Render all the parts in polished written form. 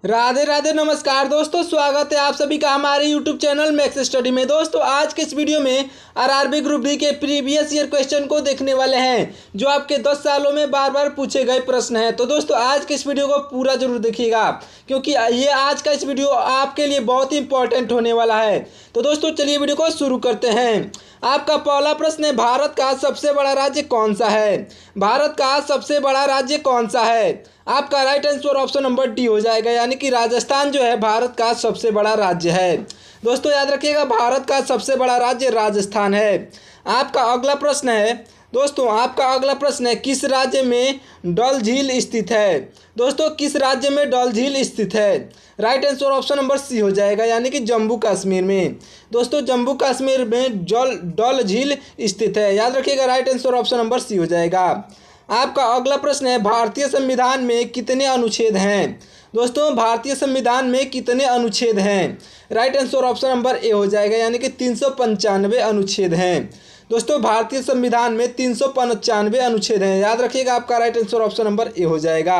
राधे राधे नमस्कार दोस्तों, स्वागत है आप सभी का हमारे YouTube चैनल मैक्स स्टडी में। दोस्तों आज के इस वीडियो में आरआरबी ग्रुप डी के प्रीवियस ईयर क्वेश्चन को देखने वाले हैं जो आपके 10 सालों में बार बार पूछे गए प्रश्न हैं। तो दोस्तों आज के इस वीडियो को पूरा जरूर देखिएगा क्योंकि ये आज का इस वीडियो आपके लिए बहुत ही इंपॉर्टेंट होने वाला है। तो दोस्तों चलिए वीडियो को शुरू करते हैं। आपका पहला प्रश्न है, भारत का सबसे बड़ा राज्य कौन सा है? भारत का सबसे बड़ा राज्य कौन सा है? आपका right answer option number D हो जाएगा, यानी कि राजस्थान जो है भारत का सबसे बड़ा राज्य है। दोस्तों याद रखिएगा, भारत का सबसे बड़ा राज्य राजस्थान है। आपका अगला प्रश्न है आपका अगला प्रश्न है, किस राज्य में डल झील स्थित है? दोस्तों किस राज्य में डल झील स्थित है? Right answer option number C हो जाएगा, यानी कि जम्मू कश्मीर में। दोस्तों जम्मू कश्मीर में डल झील स्थित है, याद रखिएगा, right answer option number C हो जाएगा। आपका अगला प्रश्न है, भारतीय संविधान में कितने अनुच्छेद हैं? दोस्तों भारतीय संविधान में कितने अनुच्छेद हैं? Right answer option number A हो जाएगा, यानी कि 395 अनुच्छेद हैं। दोस्तों भारतीय संविधान में 395 अनुच्छेद हैं, याद रखिएगा, आपका right answer option number A हो जाएगा।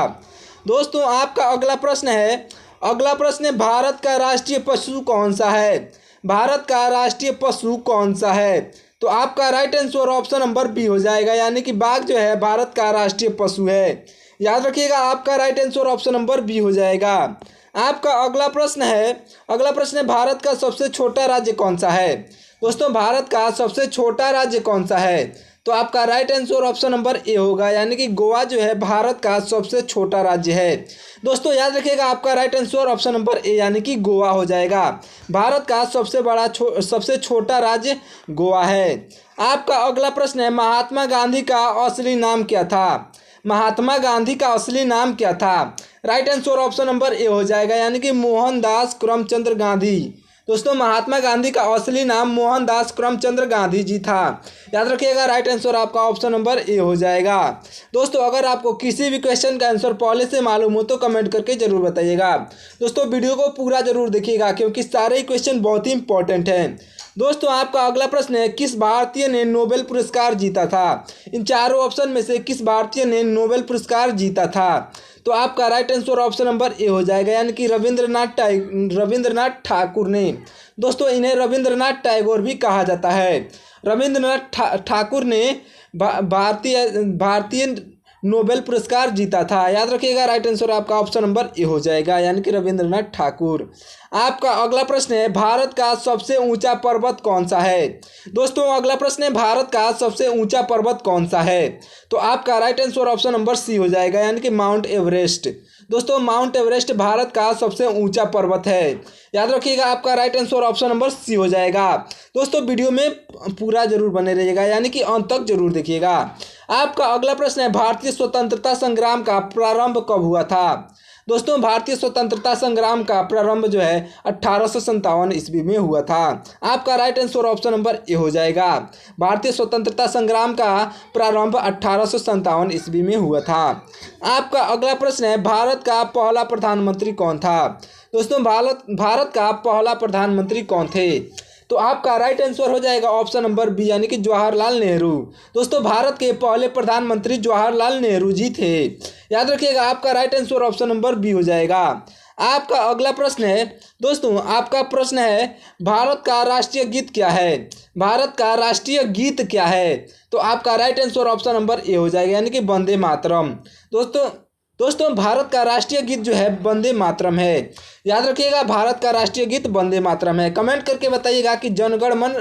दोस्तों आपका अगला प्रश्न है, भारत का राष्ट्रीय पशु कौन सा है? भारत का राष्ट्रीय पशु कौन सा है? तो आपका right answer option number B हो जाएगा, यानी कि बाघ जो है भारत का राष्ट्रीय पशु है। याद रखिएगा, आपका right answer option number B हो जाएगा। आपका अगला प्रश्न है, भारत का सबसे छोटा राज्य कौन सा है? दोस्तों भारत का सबसे छोटा राज्य कौन सा है? तो आपका right answer option number A होगा, यानी कि गोवा जो है भारत का सबसे छोटा राज्य है। दोस्तों याद रखिएगा, आपका right answer option number A यानी कि गोवा हो जाएगा। भारत का सबसे छोटा राज्य गोवा है। आपका अगला प्रश्न है, महात्मा गांधी का असली नाम क्या था? महात्मा गांधी का असली नाम क्या था? Right answer option number A हो जाएगा, यानी कि मोहनदास करमचंद गांधी। दोस्तों महात्मा गांधी का असली नाम मोहनदास करमचंद गांधी जी था। याद रखिएगा, राइट आंसर आपका ऑप्शन नंबर ए हो जाएगा। दोस्तों अगर आपको किसी भी क्वेश्चन का आंसर पहले से मालूम हो तो कमेंट करके जरूर बताइएगा। दोस्तों वीडियो को पूरा जरूर देखिएगा क्योंकि सारे ही क्वेश्चन बहुत ही इंपॉर्टेंट हैं। दोस्तों आपका अगला प्रश्न है, किस भारतीय ने नोबेल पुरस्कार जीता था? इन चारों ऑप्शन में से किस भारतीय ने नोबेल पुरस्कार जीता था? तो आपका right answer option number A हो जाएगा, यानी कि रविंद्रनाथ ठाकुर ने। दोस्तों इन्हें रविंद्रनाथ टैगोर भी कहा जाता है। रविंद्रनाथ ठाकुर ने भारतीय नोबेल पुरस्कार जीता था। याद रखिएगा, राइट आंसर आपका ऑप्शन नंबर ए हो जाएगा, यानी कि रविंद्रनाथ ठाकुर। आपका अगला प्रश्न है, भारत का सबसे ऊंचा पर्वत कौन सा है? दोस्तों अगला प्रश्न है, भारत का सबसे ऊंचा पर्वत कौन सा है? तो आपका right answer option number C हो जाएगा, यानी कि माउंट एवरेस्ट। दोस्तों माउंट एवरेस्ट भारत का सबसे ऊंचा पर्वत है। याद रखिएगा, आपका right answer option number C हो जाएगा। दोस्तों वीडियो में पूरा जरूर बने रहिएगा, यानी कि अंत तक जरूर देखिएगा। आपका अगला प्रश्न है, भारतीय स्वतंत्रता संग्राम का प्रारंभ कब हुआ था? दोस्तों भारतीय स्वतंत्रता संग्राम का प्रारंभ जो है 1857 ईस्वी में हुआ था। आपका right answer option number A हो जाएगा। भारतीय स्वतंत्रता संग्राम का प्रारंभ 1857 ईस्वी में हुआ था। आपका अगला प्रश्न है, भारत का पहला प्रधानमंत्री कौन था? दोस्तों भारत का पहला प्रधानमंत्री कौन थे? तो आपका राइट आंसर हो जाएगा ऑप्शन नंबर बी, यानी कि जवाहरलाल नेहरू। दोस्तों भारत के पहले प्रधानमंत्री जवाहरलाल नेहरू जी थे। याद रखिएगा, आपका right answer option number B हो जाएगा। आपका अगला प्रश्न है, दोस्तों आपका प्रश्न है, भारत का राष्ट्रीय गीत क्या है? भारत का राष्ट्रीय गीत क्या है? तो आपका right answer option number A हो जाएगा, यानी कि वंदे मातरम। दोस्तों भारत का राष्ट्रीय गीत जो है वंदे मातरम है। याद रखिएगा, भारत का राष्ट्रीय गीत वंदे मातरम है। कमेंट करके बताइएगा कि जनगण मन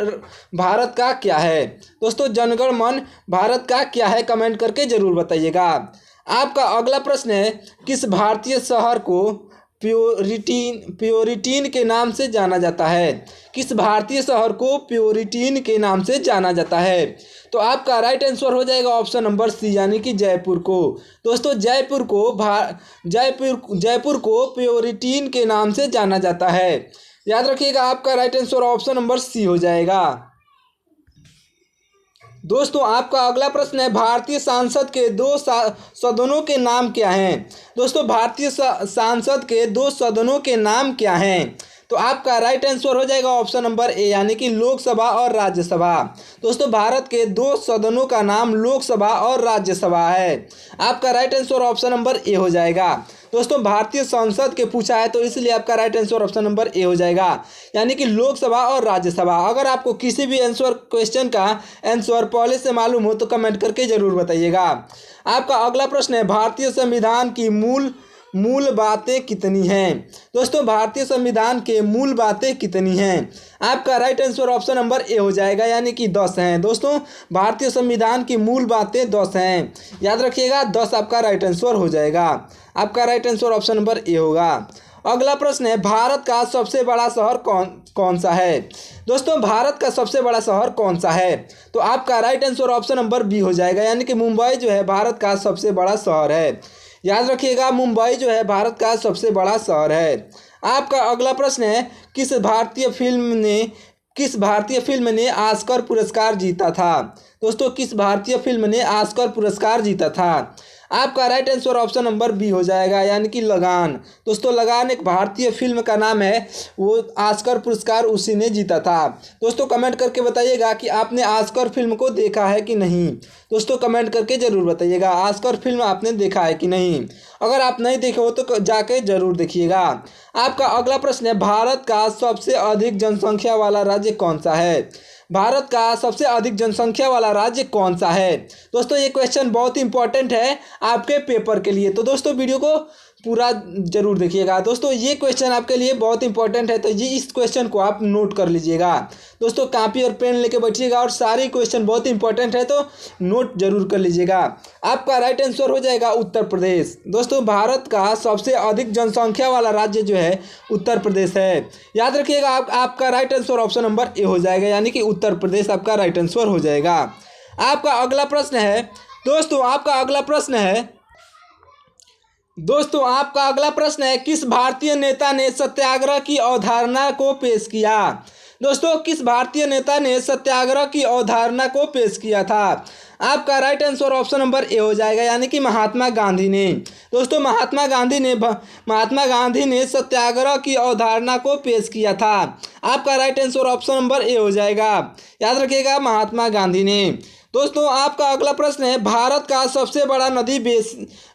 भारत का क्या है। दोस्तों जनगण मन भारत का क्या है, कमेंट करके जरूर बताइएगा। आपका अगला प्रश्न है, किस भारतीय शहर को प्योरिटीन के नाम से जाना जाता है? किस भारतीय शहर को प्योरिटीन के नाम से जाना जाता है? तो आपका राइट आंसर हो जाएगा ऑप्शन नंबर सी, यानी कि जयपुर को। दोस्तों जयपुर को प्योरिटीन के नाम से जाना जाता है। याद रखिएगा, आपका right answer option number C हो जाएगा। दोस्तों आपका अगला प्रश्न है, भारतीय सांसद के दो सदनों के नाम क्या हैं? दोस्तों भारतीय सांसद के दो सदनों के नाम क्या हैं? तो आपका राइट आंसर हो जाएगा ऑप्शन नंबर ए यानी कि लोकसभा और राज्यसभा। दोस्तों भारत के दो सदनों का नाम लोकसभा और राज्यसभा है। आपका right answer option number A हो जाएगा। दोस्तों भारतीय संसद के पूछा है तो इसलिए आपका right answer option number A हो जाएगा यानी कि लोकसभा और राज्यसभा। अगर आपको किसी भी आंसर क्वेश्चन का आंसर पहले से मालूम हो तो कमेंट करके जरूर बताइएगा। आपका अगला प्रश्न है भारतीय संविधान की मूल बातें कितनी हैं। दोस्तों भारतीय संविधान के मूल बातें कितनी हैं। आपका right answer option number A हो जाएगा यानी कि 10 हैं। दोस्तों भारतीय संविधान की मूल बातें 10 हैं, याद रखिएगा 10 आपका राइट आंसर हो जाएगा। आपका right answer option number A होगा। अगला प्रश्न है भारत का सबसे बड़ा शहर कौन सा है। दोस्तों भारत का सबसे बड़ा शहर कौन सा है, तो आपका right answer option number B हो जाएगा यानी कि मुंबई जो है भारत का सबसे बड़ा शहर है। याद रखिएगा मुंबई जो है भारत का सबसे बड़ा शहर है। आपका अगला प्रश्न है किस भारतीय फिल्म ने ऑस्कर पुरस्कार जीता था। दोस्तों किस भारतीय फिल्म ने ऑस्कर पुरस्कार जीता था। आपका right answer option number B हो जाएगा यानी कि लगान। दोस्तों लगान एक भारतीय फिल्म का नाम है, वो ऑस्कर पुरस्कार उसी ने जीता था। दोस्तों कमेंट करके बताइएगा कि आपने ऑस्कर फिल्म को देखा है कि नहीं। दोस्तों कमेंट करके ज़रूर बताइएगा ऑस्कर फिल्म आपने देखा है कि नहीं। अगर आप नहीं देखे हो तो जाके ज़रूर देखिएगा। आपका अगला प्रश्न है भारत का सबसे अधिक जनसंख्या वाला राज्य कौन सा है। भारत का सबसे अधिक जनसंख्या वाला राज्य कौन सा है। दोस्तों ये क्वेश्चन बहुत इंपॉर्टेंट है आपके पेपर के लिए, तो दोस्तों वीडियो को पूरा जरूर देखिएगा। दोस्तों ये क्वेश्चन आपके लिए बहुत इंपॉर्टेंट है, तो ये इस क्वेश्चन को आप नोट कर लीजिएगा। दोस्तों कॉपी और पेन लेके बैठिएगा और सारे क्वेश्चन बहुत इंपॉर्टेंट है तो नोट जरूर कर लीजिएगा। आपका राइट आंसर हो जाएगा उत्तर प्रदेश। दोस्तों भारत का सबसे अधिक जनसंख्या वाला राज्य जो है उत्तर प्रदेश है। याद रखिएगा आपका right answer option number A हो जाएगा यानी कि उत्तर प्रदेश आपका राइट आंसर हो जाएगा। आपका अगला प्रश्न है आपका अगला प्रश्न है किस भारतीय नेता ने सत्याग्रह की अवधारणा को पेश किया। दोस्तों किस भारतीय नेता ने सत्याग्रह की अवधारणा को पेश किया था। आपका right answer option number A हो जाएगा यानी कि महात्मा गांधी ने। दोस्तों महात्मा गांधी ने सत्याग्रह की अवधारणा को पेश किया था। आपका right answer option number A हो जाएगा। याद रखिएगा महात्मा गांधी ने। दोस्तों आपका अगला प्रश्न है भारत का सबसे बड़ा नदी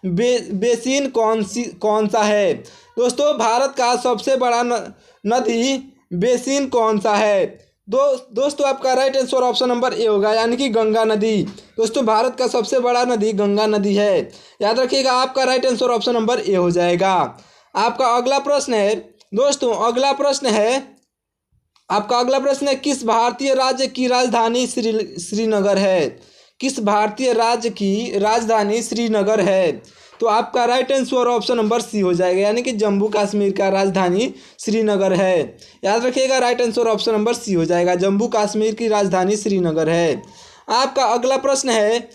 बेसिन कौन सा है। दोस्तों भारत का सबसे बड़ा नदी बेसिन कौन सा है। दोस्तों आपका right answer option number A होगा यानी कि गंगा नदी। दोस्तों भारत का सबसे बड़ा नदी गंगा नदी है। याद रखिएगा आपका right answer option number A हो जाएगा। आपका अगला प्रश्न है आपका अगला प्रश्न है किस भारतीय राज्य की राजधानी श्रीनगर है। किस भारतीय राज्य की राजधानी श्रीनगर है, तो आपका right answer option number C हो जाएगा यानी कि जम्मू कश्मीर का राजधानी श्रीनगर है। याद रखिएगा right answer option number C हो जाएगा, जम्मू कश्मीर की राजधानी श्रीनगर है। आपका अगला प्रश्न है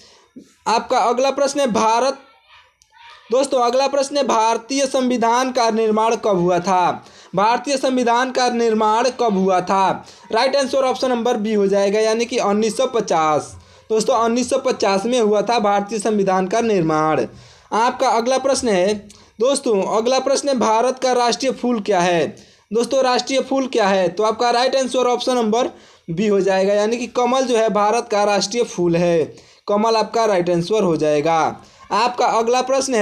भारतीय संविधान का निर्माण कब हुआ था। भारतीय संविधान का निर्माण कब हुआ था। Right answer option number B हो जाएगा यानी कि 1950। दोस्तों 1950 में हुआ था भारतीय संविधान का निर्माण। आपका अगला प्रश्न है भारत का राष्ट्रीय फूल क्या है। दोस्तों राष्ट्रीय फूल क्या है, तो आपका right answer option number B हो जाएगा यानी कि कमल जो है भारत का राष्ट्रीय फूल है। कमल आपका राइट आंसर हो जाएगा। आपका अगला प्रश्न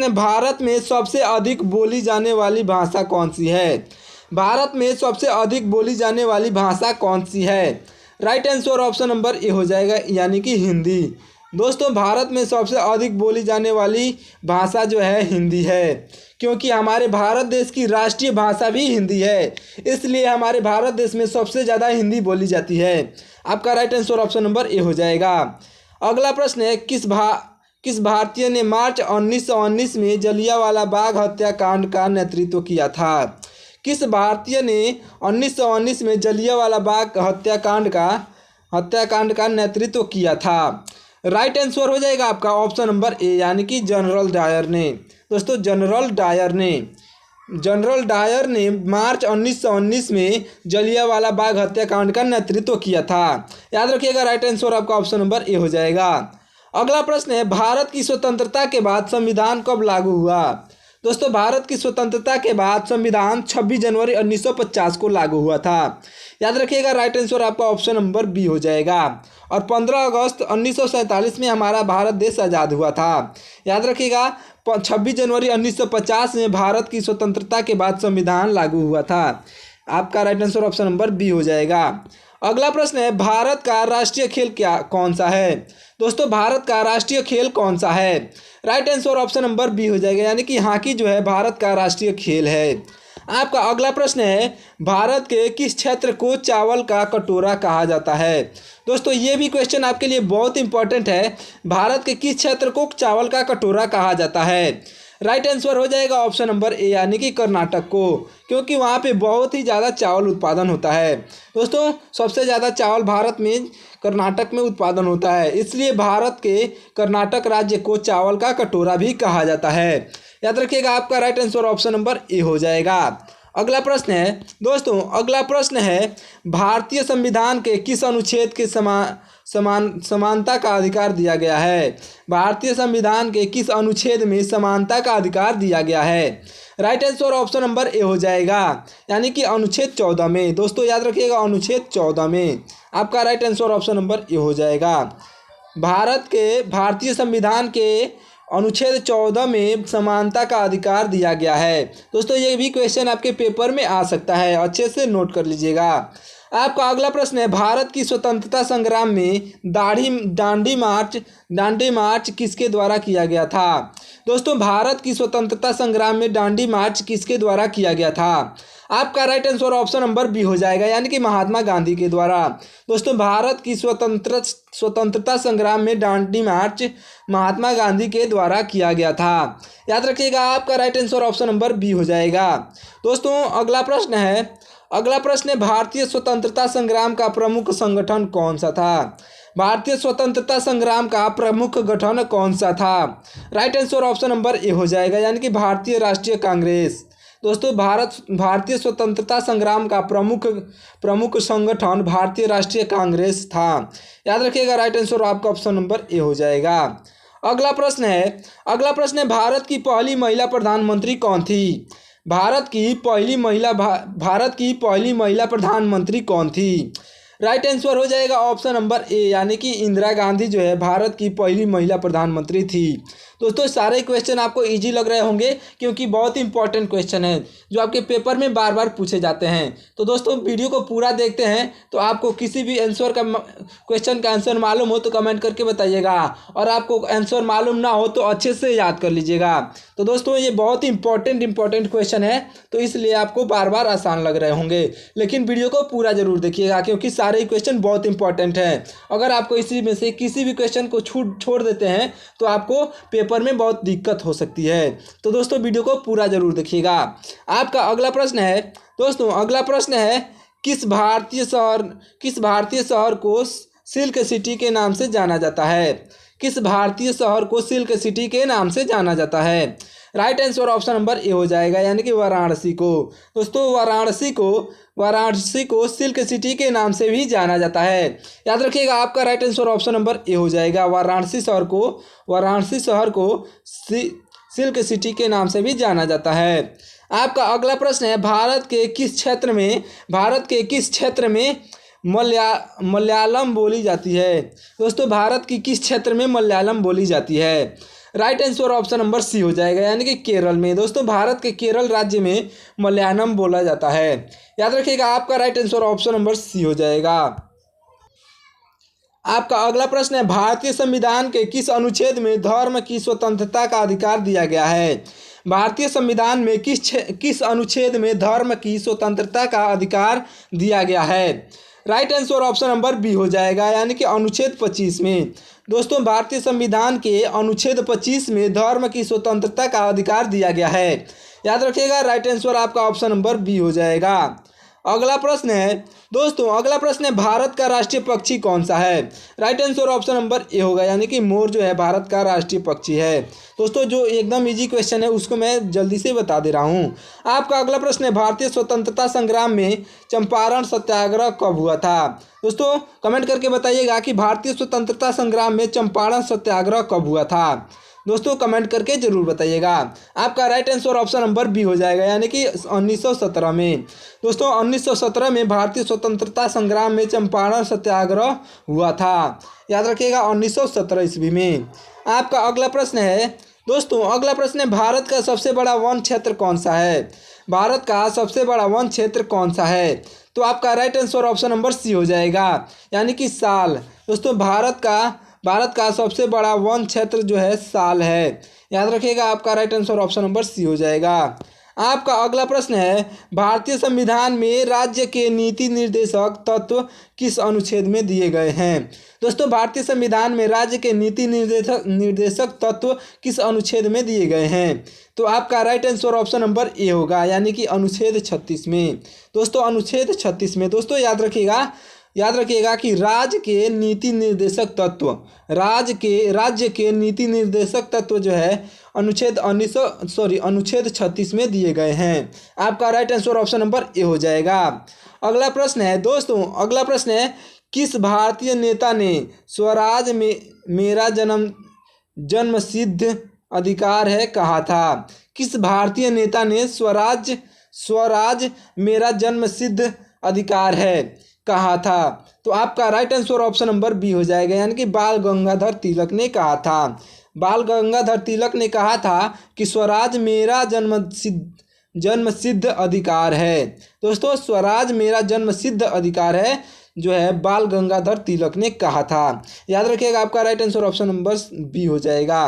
है भारत में सबसे अधिक बोली जाने वाली भाषा कौन सी है। भारत में सबसे अधिक बोली जाने वाली भाषा कौन सी है। Right answer option number A हो जाएगा यानी कि हिंदी। दोस्तों भारत में सबसे अधिक बोली जाने वाली भाषा जो है हिंदी है, क्योंकि हमारे भारत देश की राष्ट्रीय भाषा भी हिंदी है, इसलिए हमारे भारत देश में सबसे ज़्यादा हिंदी बोली जाती है। आपका right answer option number A हो जाएगा। अगला प्रश्न है किस भारतीय ने मार्च 1919 में जलियांवाला बाग हत्याकांड का नेतृत्व किया था। किस भारतीय ने 1919 में जलियांवाला बाग हत्याकांड का नेतृत्व किया था। राइट आंसर हो जाएगा आपका ऑप्शन नंबर ए यानी कि जनरल डायर ने। दोस्तों जनरल डायर ने मार्च 1919 में जलियांवाला बाग हत्याकांड का नेतृत्व किया था। याद रखिएगा राइट आंसर आपका ऑप्शन नंबर ए हो जाएगा। अगला प्रश्न है भारत की स्वतंत्रता के बाद संविधान कब लागू हुआ। दोस्तों भारत की स्वतंत्रता के बाद संविधान 26 जनवरी 1950 को लागू हुआ था। याद रखिएगा, राइट आंसर आपका ऑप्शन नंबर बी हो जाएगा। और 15 अगस्त 1947 में हमारा भारत देश आज़ाद हुआ था। याद रखिएगा, 26 जनवरी 1950 में भारत की स्वतंत्रता के बाद संविधान लागू हुआ था। आपका right answer option number B हो जाएगा। अगला प्रश्न है, भारत का राष्ट्रीय खेल कौन सा है? दोस्तों भारत का राष्ट्रीय खेल कौन सा है? Right answer option number B हो जाएगा, यानी कि हॉकी जो है भारत का राष्ट्रीय खेल है। आपका अगला प्रश्न है, भारत के किस क्षेत्र को चावल का कटोरा कहा जाता है? दोस्तों ये भी क्वेश्चन आपके लिए बहुत इंपॉर्टेंट है। भारत के किस क्षेत्र को चावल का कटोरा कहा जाता है? राइट आंसर हो जाएगा ऑप्शन नंबर ए, यानी कि कर्नाटक को, क्योंकि वहाँ पे बहुत ही ज़्यादा चावल उत्पादन होता है। दोस्तों सबसे ज़्यादा चावल भारत में कर्नाटक में उत्पादन होता है, इसलिए भारत के कर्नाटक राज्य को चावल का कटोरा भी कहा जाता है। याद रखिएगा, आपका right answer option number A हो जाएगा। अगला प्रश्न है दोस्तों, अगला प्रश्न है, भारतीय संविधान के किस अनुच्छेद के समानता का अधिकार दिया गया है? भारतीय संविधान के किस अनुच्छेद में समानता का अधिकार दिया गया है? Right answer option number A हो जाएगा, यानी कि अनुच्छेद 14 में। दोस्तों याद रखिएगा, अनुच्छेद 14 में। आपका right answer option number A हो जाएगा। भारतीय संविधान के अनुच्छेद 14 में समानता का अधिकार दिया गया है। दोस्तों ये भी क्वेश्चन आपके पेपर में आ सकता है, अच्छे से नोट कर लीजिएगा। आपका अगला प्रश्न है, भारत की स्वतंत्रता संग्राम में दांडी मार्च किसके द्वारा किया गया था? दोस्तों भारत की स्वतंत्रता संग्राम में दांडी मार्च किसके द्वारा किया गया था? आपका right answer option number B हो जाएगा, यानी कि महात्मा गांधी के द्वारा। दोस्तों भारत की स्वतंत्रता संग्राम में दांडी मार्च महात्मा गांधी के द्वारा किया गया था। याद रखिएगा, आपका right answer option number B हो जाएगा। दोस्तों अगला प्रश्न है, भारतीय स्वतंत्रता संग्राम का प्रमुख संगठन कौन सा था? भारतीय स्वतंत्रता संग्राम का प्रमुख गठन कौन सा था? Right answer option number A हो जाएगा, यानी कि भारतीय राष्ट्रीय कांग्रेस। दोस्तों भारतीय स्वतंत्रता संग्राम का प्रमुख संगठन भारतीय राष्ट्रीय कांग्रेस था। याद रखिएगा, राइट आंसर आपका ऑप्शन नंबर ए हो जाएगा। अगला प्रश्न है, भारत की पहली महिला प्रधानमंत्री कौन थी? भारत की पहली महिला प्रधानमंत्री कौन थी? राइट आंसर हो जाएगा ऑप्शन नंबर ए, यानी कि इंदिरा गांधी जो है भारत की पहली महिला प्रधानमंत्री थी। दोस्तों सारे क्वेश्चन आपको इजी लग रहे होंगे, क्योंकि बहुत इंपॉर्टेंट क्वेश्चन है जो आपके पेपर में बार बार पूछे जाते हैं। तो दोस्तों वीडियो को पूरा देखते हैं, तो आपको किसी भी क्वेश्चन का आंसर मालूम हो तो कमेंट करके बताइएगा, और आपको आंसर मालूम ना हो तो अच्छे से याद कर लीजिएगा। तो दोस्तों ये बहुत इंपॉर्टेंट क्वेश्चन है, तो इसलिए आपको बार बार आसान लग रहे होंगे, लेकिन वीडियो को पूरा जरूर देखिएगा, क्योंकि सारे क्वेश्चन बहुत इंपॉर्टेंट हैं। अगर आपको इसी में से किसी भी क्वेश्चन को छोड़ देते हैं तो आपको पेपर में बहुत दिक्कत हो सकती है। तो दोस्तों वीडियो को पूरा जरूर देखिएगा। आपका अगला प्रश्न है दोस्तों, किस भारतीय शहर को सिल्क सिटी के नाम से जाना जाता है? किस भारतीय शहर को सिल्क सिटी के नाम से जाना जाता है? Right answer option number A हो जाएगा, यानी कि वाराणसी को। दोस्तों वाराणसी को सिल्क सिटी के नाम से भी जाना जाता है। याद रखिएगा, आपका right answer option number A हो जाएगा। वाराणसी शहर को सिल्क सिटी के नाम से भी जाना जाता है। आपका अगला प्रश्न है, भारत के किस क्षेत्र में मलयालम बोली जाती है? दोस्तों भारत की किस क्षेत्र में मलयालम बोली जाती है? Right answer option number C हो जाएगा, यानी कि केरल में। दोस्तों भारत के केरल राज्य में मलयालम बोला जाता है। याद रखिएगा, आपका right answer option number C हो जाएगा। आपका अगला प्रश्न है, भारतीय संविधान के किस अनुच्छेद में धर्म की स्वतंत्रता का अधिकार दिया गया है? भारतीय संविधान में किस अनुच्छेद में धर्म की स्वतंत्रता का अधिकार दिया गया है? Right answer option number B हो जाएगा, यानी कि अनुच्छेद 25 में। दोस्तों भारतीय संविधान के अनुच्छेद 25 में धर्म की स्वतंत्रता का अधिकार दिया गया है। याद रखिएगा, राइट आंसर आपका ऑप्शन नंबर बी हो जाएगा। अगला प्रश्न है, भारत का राष्ट्रीय पक्षी कौन सा है? Right answer option number A होगा, यानी कि मोर जो है भारत का राष्ट्रीय पक्षी है। दोस्तों जो एकदम इजी क्वेश्चन है उसको मैं जल्दी से बता दे रहा हूँ। आपका अगला प्रश्न है, भारतीय स्वतंत्रता संग्राम में चंपारण सत्याग्रह कब हुआ था? दोस्तों कमेंट करके बताइएगा कि भारतीय स्वतंत्रता संग्राम में चंपारण सत्याग्रह कब हुआ था। दोस्तों कमेंट करके जरूर बताइएगा। आपका right answer option number B हो जाएगा, यानी कि 1917 में। दोस्तों 1917 में भारतीय स्वतंत्रता संग्राम में चंपारण सत्याग्रह हुआ था। याद रखिएगा 1917 ईस्वी में। आपका अगला प्रश्न है दोस्तों, अगला प्रश्न है भारत का सबसे बड़ा वन क्षेत्र कौन सा है? भारत का सबसे बड़ा वन क्षेत्र कौन सा है? तो आपका right answer option number C हो जाएगा, यानी कि साल। दोस्तों भारत का सबसे बड़ा वन क्षेत्र जो है साल है। याद रखिएगा आपका right answer option number C हो जाएगा। आपका अगला प्रश्न है भारतीय संविधान में राज्य के नीति निर्देशक तत्व किस अनुच्छेद में दिए गए हैं? दोस्तों भारतीय संविधान में राज्य के नीति निर्देशक तत्व किस अनुच्छेद में दिए गए हैं? तो आपका right answer option number A होगा, यानी कि अनुच्छेद 36 में। दोस्तों अनुच्छेद 36 में। दोस्तों याद रखिएगा कि राज्य के नीति निर्देशक तत्व राज्य के नीति निर्देशक तत्व जो है अनुच्छेद 36 में दिए गए हैं। आपका right answer option number A हो जाएगा। अगला प्रश्न है दोस्तों, अगला प्रश्न है किस भारतीय नेता ने स्वराज में मेरा जन्मसिद्ध अधिकार है कहा था? किस भारतीय नेता ने स्वराज मेरा जन्मसिद्ध अधिकार है कहा था? तो आपका right answer option number B हो जाएगा, यानी कि बाल गंगाधर तिलक ने कहा था। बाल गंगाधर तिलक ने कहा था कि स्वराज मेरा जन्मसिद्ध अधिकार है। दोस्तों स्वराज मेरा जन्मसिद्ध अधिकार है जो है बाल गंगाधर तिलक ने कहा था। याद रखिएगा आपका right answer option number B हो जाएगा।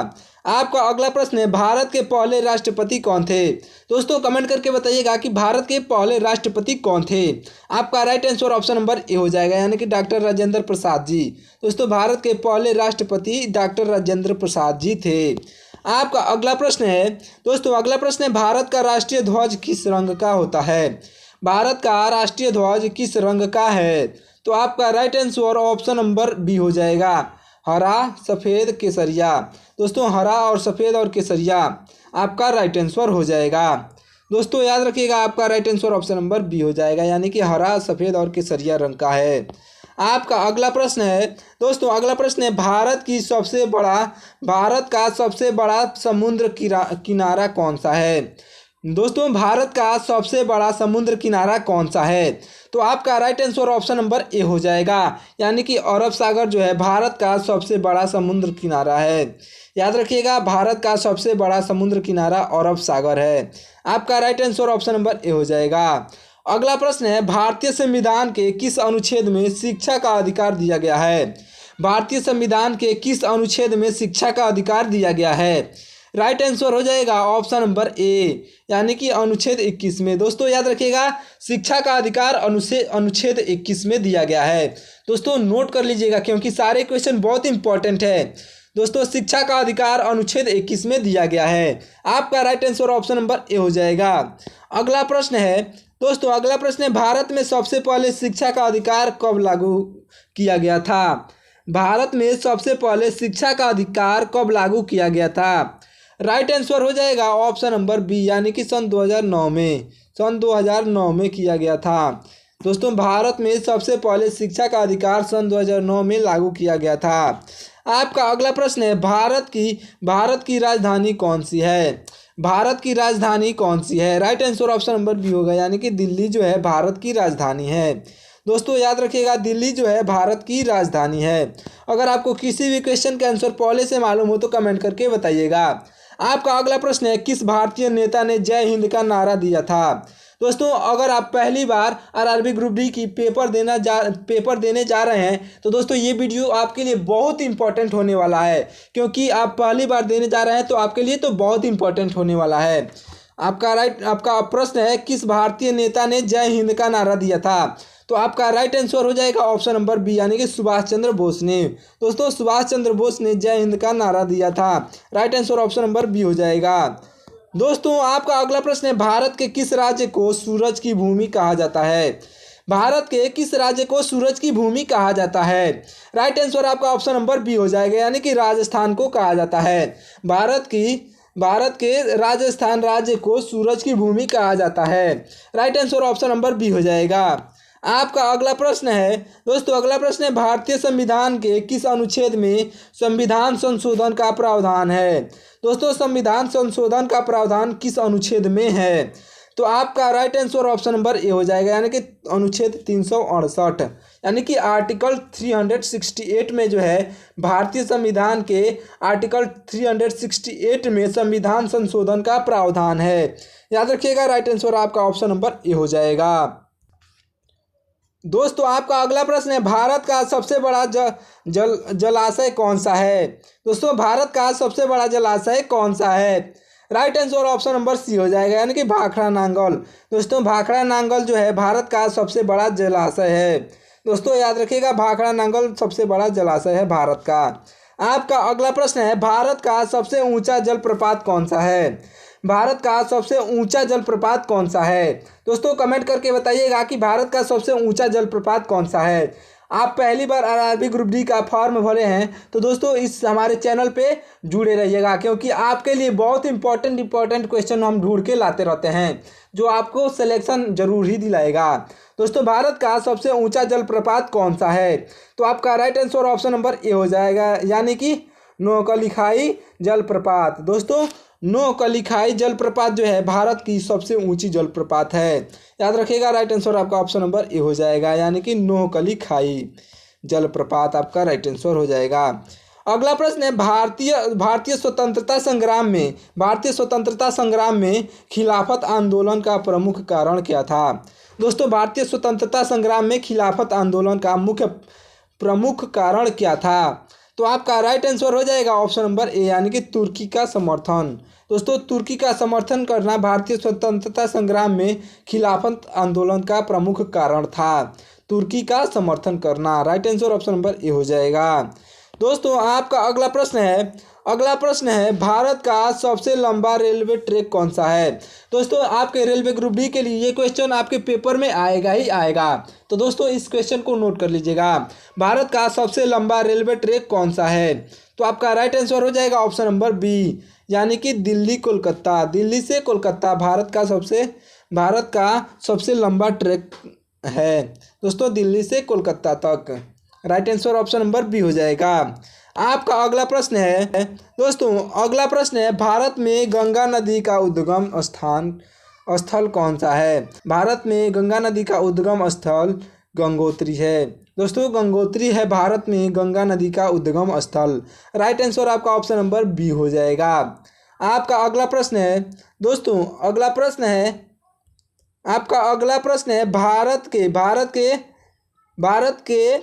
आपका अगला प्रश्न है भारत के पहले राष्ट्रपति कौन थे? दोस्तों कमेंट करके बताइएगा कि भारत के पहले राष्ट्रपति कौन थे? आपका right answer option number A हो जाएगा, यानी कि डॉक्टर राजेंद्र प्रसाद जी। दोस्तों भारत के पहले राष्ट्रपति डॉक्टर राजेंद्र प्रसाद जी थे। आपका अगला प्रश्न है दोस्तों, अगला प्रश्न है भारत का राष्ट्रीय ध्वज किस रंग का होता है? भारत का राष्ट्रीय ध्वज किस रंग का है? तो आपका right answer option number B हो जाएगा, हरा सफ़ेद केसरिया। दोस्तों हरा और सफ़ेद और केसरिया आपका राइट आंसर हो जाएगा। दोस्तों याद रखिएगा आपका right answer option number B हो जाएगा, यानी कि हरा सफ़ेद और केसरिया रंग का है। आपका अगला प्रश्न है दोस्तों, अगला प्रश्न है भारत का सबसे बड़ा समुद्र किनारा कौन सा है? दोस्तों भारत का सबसे बड़ा समुद्र किनारा कौन सा है? तो आपका right answer option number A हो जाएगा, यानी कि अरब सागर जो है भारत का सबसे बड़ा समुद्र किनारा है। याद रखिएगा भारत का सबसे बड़ा समुद्र किनारा अरब सागर है। आपका right answer option number A हो जाएगा। अगला प्रश्न है भारतीय संविधान के किस अनुच्छेद में शिक्षा का अधिकार दिया गया है? भारतीय संविधान के किस अनुच्छेद में शिक्षा का अधिकार दिया गया है? राइट आंसर हो जाएगा ऑप्शन नंबर ए, यानी कि अनुच्छेद 21 में। दोस्तों याद रखिएगा शिक्षा का अधिकार अनुच्छेद 21 में दिया गया है। दोस्तों नोट कर लीजिएगा क्योंकि सारे क्वेश्चन बहुत इंपॉर्टेंट है। दोस्तों शिक्षा का अधिकार अनुच्छेद 21 में दिया गया है। आपका right answer option number A हो जाएगा। अगला प्रश्न है दोस्तों, अगला प्रश्न है भारत में सबसे पहले शिक्षा का अधिकार कब लागू किया गया था? भारत में सबसे पहले शिक्षा का अधिकार कब लागू किया गया था? राइट आंसर हो जाएगा ऑप्शन नंबर बी, यानी कि सन 2009 में किया गया था। दोस्तों भारत में सबसे पहले शिक्षा का अधिकार सन 2009 में लागू किया गया था। आपका अगला प्रश्न है भारत की राजधानी कौन सी है? भारत की राजधानी कौन सी है? Right answer option number B होगा, यानी कि दिल्ली जो है भारत की राजधानी है। दोस्तों याद रखिएगा दिल्ली जो है भारत की राजधानी है। अगर आपको किसी भी क्वेश्चन का आंसर पहले से मालूम हो तो कमेंट करके बताइएगा। आपका अगला प्रश्न है किस भारतीय नेता ने जय हिंद का नारा दिया था? दोस्तों अगर आप पहली बार आरआरबी ग्रुप डी की पेपर देने जा रहे हैं तो दोस्तों ये वीडियो आपके लिए बहुत इंपॉर्टेंट होने वाला है, क्योंकि आप पहली बार देने जा रहे हैं तो आपके लिए तो बहुत इंपॉर्टेंट होने वाला है। आपका प्रश्न है किस भारतीय नेता ने जय हिंद का नारा दिया था? तो आपका राइट आंसर हो जाएगा ऑप्शन नंबर बी, यानी कि सुभाष चंद्र बोस ने। दोस्तों सुभाष चंद्र बोस ने जय हिंद का नारा दिया था। Right answer option number B हो जाएगा। दोस्तों आपका अगला प्रश्न है भारत के किस राज्य को सूरज की भूमि कहा जाता है? भारत के किस राज्य को सूरज की भूमि कहा जाता है? राइट आंसर आपका ऑप्शन नंबर बी हो जाएगा, यानी कि राजस्थान को कहा जाता है। भारत के राजस्थान राज्य को सूरज की भूमि कहा जाता है। Right answer option number B हो जाएगा। आपका अगला प्रश्न है दोस्तों, अगला प्रश्न है भारतीय संविधान के किस अनुच्छेद में संविधान संशोधन का प्रावधान है। दोस्तों संविधान संशोधन का प्रावधान किस अनुच्छेद में है, तो आपका right answer option number A हो जाएगा, यानी कि अनुच्छेद 368, यानी कि आर्टिकल 368 में जो है भारतीय संविधान के आर्टिकल 368 में संविधान संशोधन का प्रावधान है। याद रखिएगा, राइट आंसर आपका ऑप्शन नंबर ए हो जाएगा। दोस्तों आपका अगला प्रश्न है भारत का सबसे बड़ा जलाशय कौन सा है। दोस्तों भारत का सबसे बड़ा जलाशय कौन सा है, right answer option number C हो जाएगा, यानी कि भाखड़ा नांगल। दोस्तों भाखड़ा नांगल जो है भारत का सबसे बड़ा जलाशय है। दोस्तों याद रखिएगा, भाखड़ा नांगल सबसे बड़ा जलाशय है भारत का। आपका अगला प्रश्न है भारत का सबसे ऊंचा जलप्रपात कौन सा है। भारत का सबसे ऊंचा जलप्रपात कौन सा है। दोस्तों कमेंट करके बताइएगा कि भारत का सबसे ऊंचा जलप्रपात कौन सा है। आप पहली बार आरआरबी ग्रुप डी का फॉर्म भरे हैं तो दोस्तों इस हमारे चैनल पे जुड़े रहिएगा, क्योंकि आपके लिए बहुत इंपॉर्टेंट क्वेश्चन हम ढूंढ के लाते रहते हैं जो आपको सिलेक्शन जरूर ही दिलाएगा। दोस्तों भारत का सबसे ऊंचा जलप्रपात कौन सा है, तो आपका right answer option number A हो जाएगा, यानी कि नोकलिखाई जलप्रपात। दोस्तों नोकलिखाई जलप्रपात जो है भारत की सबसे ऊंची जलप्रपात है। याद रखिएगा, राइट आंसर आपका ऑप्शन नंबर ए हो जाएगा, यानी कि नोकलिखाई जलप्रपात आपका राइट आंसर हो जाएगा। अगला प्रश्न है भारतीय स्वतंत्रता संग्राम में खिलाफत आंदोलन का प्रमुख कारण क्या था। दोस्तों भारतीय स्वतंत्रता संग्राम में खिलाफत आंदोलन का प्रमुख कारण क्या था, तो आपका राइट आंसर हो जाएगा ऑप्शन नंबर ए, यानी कि तुर्की का समर्थन। दोस्तों तुर्की का समर्थन करना भारतीय स्वतंत्रता संग्राम में खिलाफत आंदोलन का प्रमुख कारण था। तुर्की का समर्थन करना, right answer option number A हो जाएगा। दोस्तों आपका अगला प्रश्न है भारत का सबसे लंबा रेलवे ट्रैक कौन सा है। दोस्तों आपके रेलवे ग्रुप डी के लिए ये क्वेश्चन आपके पेपर में आएगा ही आएगा, तो दोस्तों इस क्वेश्चन को नोट कर लीजिएगा, भारत का सबसे लंबा रेलवे ट्रैक कौन सा है, तो आपका राइट आंसर हो जाएगा ऑप्शन नंबर बी, यानी कि दिल्ली से कोलकाता भारत का सबसे लंबा ट्रैक है। दोस्तों दिल्ली से कोलकाता तक, right answer option number B हो जाएगा। आपका अगला प्रश्न है दोस्तों, अगला प्रश्न है भारत में गंगा नदी का उद्गम स्थल कौन सा है। भारत में गंगा नदी का उद्गम स्थल गंगोत्री है। दोस्तों गंगोत्री है भारत में गंगा नदी का उद्गम स्थल, राइट आंसर आपका ऑप्शन नंबर बी हो जाएगा। आपका अगला प्रश्न है दोस्तों, अगला प्रश्न है भारत के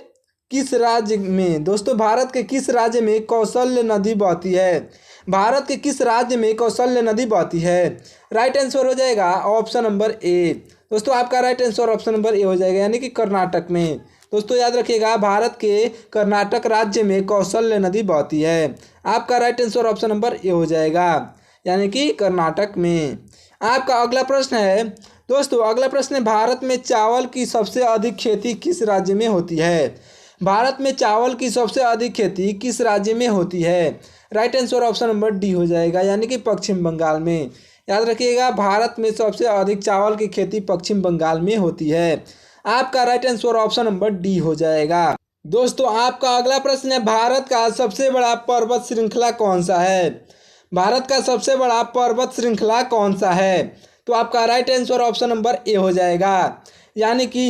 किस राज्य में। दोस्तों भारत के किस राज्य में कौशल्य नदी बहती है। भारत के किस राज्य में कौशल्य नदी बहती है, राइट आंसर हो जाएगा ऑप्शन नंबर ए। दोस्तों आपका right answer option number A हो जाएगा, यानी कि कर्नाटक में। दोस्तों याद रखिएगा, भारत के कर्नाटक राज्य में कौशल्य नदी बहती है। आपका right answer option number A हो जाएगा, यानी कि कर्नाटक में। आपका अगला प्रश्न है दोस्तों, अगला प्रश्न है भारत में चावल की सबसे अधिक खेती किस राज्य में होती है। भारत में चावल की सबसे अधिक खेती किस राज्य में होती है, right answer option number D हो जाएगा, यानी कि पश्चिम बंगाल में। याद रखिएगा, भारत में सबसे अधिक चावल की खेती पश्चिम बंगाल में होती है। आपका right answer option number D हो जाएगा। दोस्तों आपका अगला प्रश्न है भारत का सबसे बड़ा पर्वत श्रृंखला कौन सा है। भारत का सबसे बड़ा पर्वत श्रृंखला कौन सा है, तो आपका right answer option number A हो जाएगा, यानी कि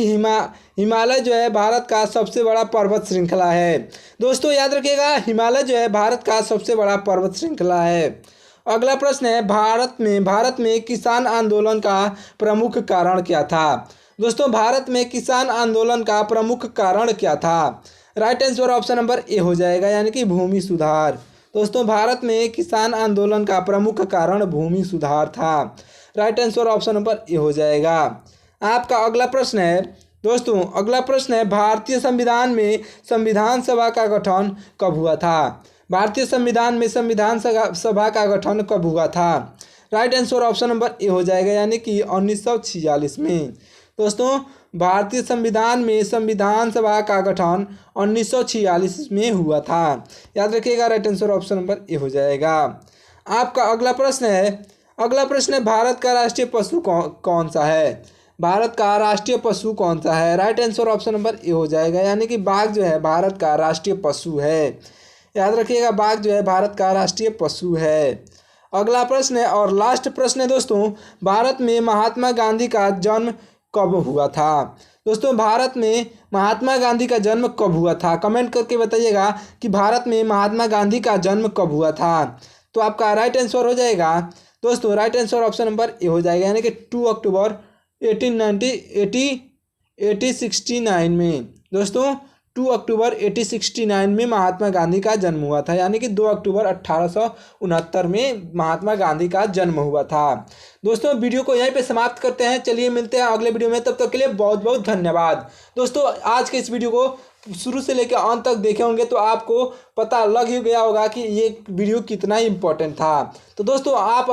हिमालय जो है भारत का सबसे बड़ा पर्वत श्रृंखला है। दोस्तों याद रखिएगा, हिमालय जो है भारत का सबसे बड़ा पर्वत श्रृंखला है। अगला प्रश्न है भारत में किसान आंदोलन का प्रमुख कारण क्या था। दोस्तों भारत में किसान आंदोलन का प्रमुख कारण क्या था, right answer option number A हो जाएगा, यानी कि भूमि सुधार। दोस्तों भारत में किसान आंदोलन का प्रमुख कारण भूमि सुधार था, right answer option number A हो जाएगा। आपका अगला प्रश्न है दोस्तों, अगला प्रश्न है भारतीय संविधान में संविधान सभा का गठन कब हुआ था। भारतीय संविधान में संविधान सभा का गठन कब हुआ था, right answer option number A हो जाएगा, यानी कि 1946 में। दोस्तों भारतीय संविधान में संविधान सभा का गठन 1946 में हुआ था। याद रखिएगा, right answer option number A हो जाएगा। आपका अगला प्रश्न है भारत का राष्ट्रीय पशु कौन सा है। भारत का राष्ट्रीय पशु कौन सा है? Right answer option number A हो जाएगा, यानी कि बाघ जो है भारत का राष्ट्रीय पशु है। याद रखिएगा, बाघ जो है भारत का राष्ट्रीय पशु है। अगला प्रश्न है और लास्ट प्रश्न है दोस्तों, भारत में महात्मा गांधी का जन्म कब हुआ था? दोस्तों, भारत में महात्मा गांधी का जन्म कब हुआ था? कमेंट करके बताइएगा कि भारत में महात्मा गांधी का जन्म कब हुआ था। तो आपका राइट आंसर हो जाएगा दोस्तों, right answer option number A हो जाएगा, यानी कि 2 अक्टूबर 1869 में। दोस्तों, 2 अक्टूबर 1869 में महात्मा गांधी का जन्म हुआ था, यानी कि 2 अक्टूबर 1869 में महात्मा गांधी का जन्म हुआ था। दोस्तों, वीडियो को यहीं पे समाप्त करते हैं। चलिए मिलते हैं अगले वीडियो में, तब तक के लिए बहुत बहुत धन्यवाद। दोस्तों, आज के इस वीडियो को शुरू से लेकर अंत तक देखे होंगे तो आपको पता लग ही गया होगा कि ये वीडियो कितना इम्पोर्टेंट था। तो दोस्तों, आप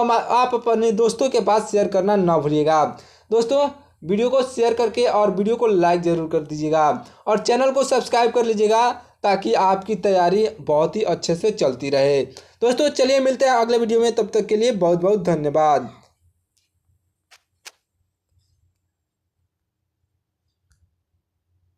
अपने दोस्तों के पास शेयर करना ना भूलिएगा। दोस्तों, वीडियो को शेयर करके और वीडियो को लाइक ज़रूर कर दीजिएगा और चैनल को सब्सक्राइब कर लीजिएगा ताकि आपकी तैयारी बहुत ही अच्छे से चलती रहे। दोस्तों, चलिए मिलते हैं अगले वीडियो में, तब तक के लिए बहुत बहुत धन्यवाद।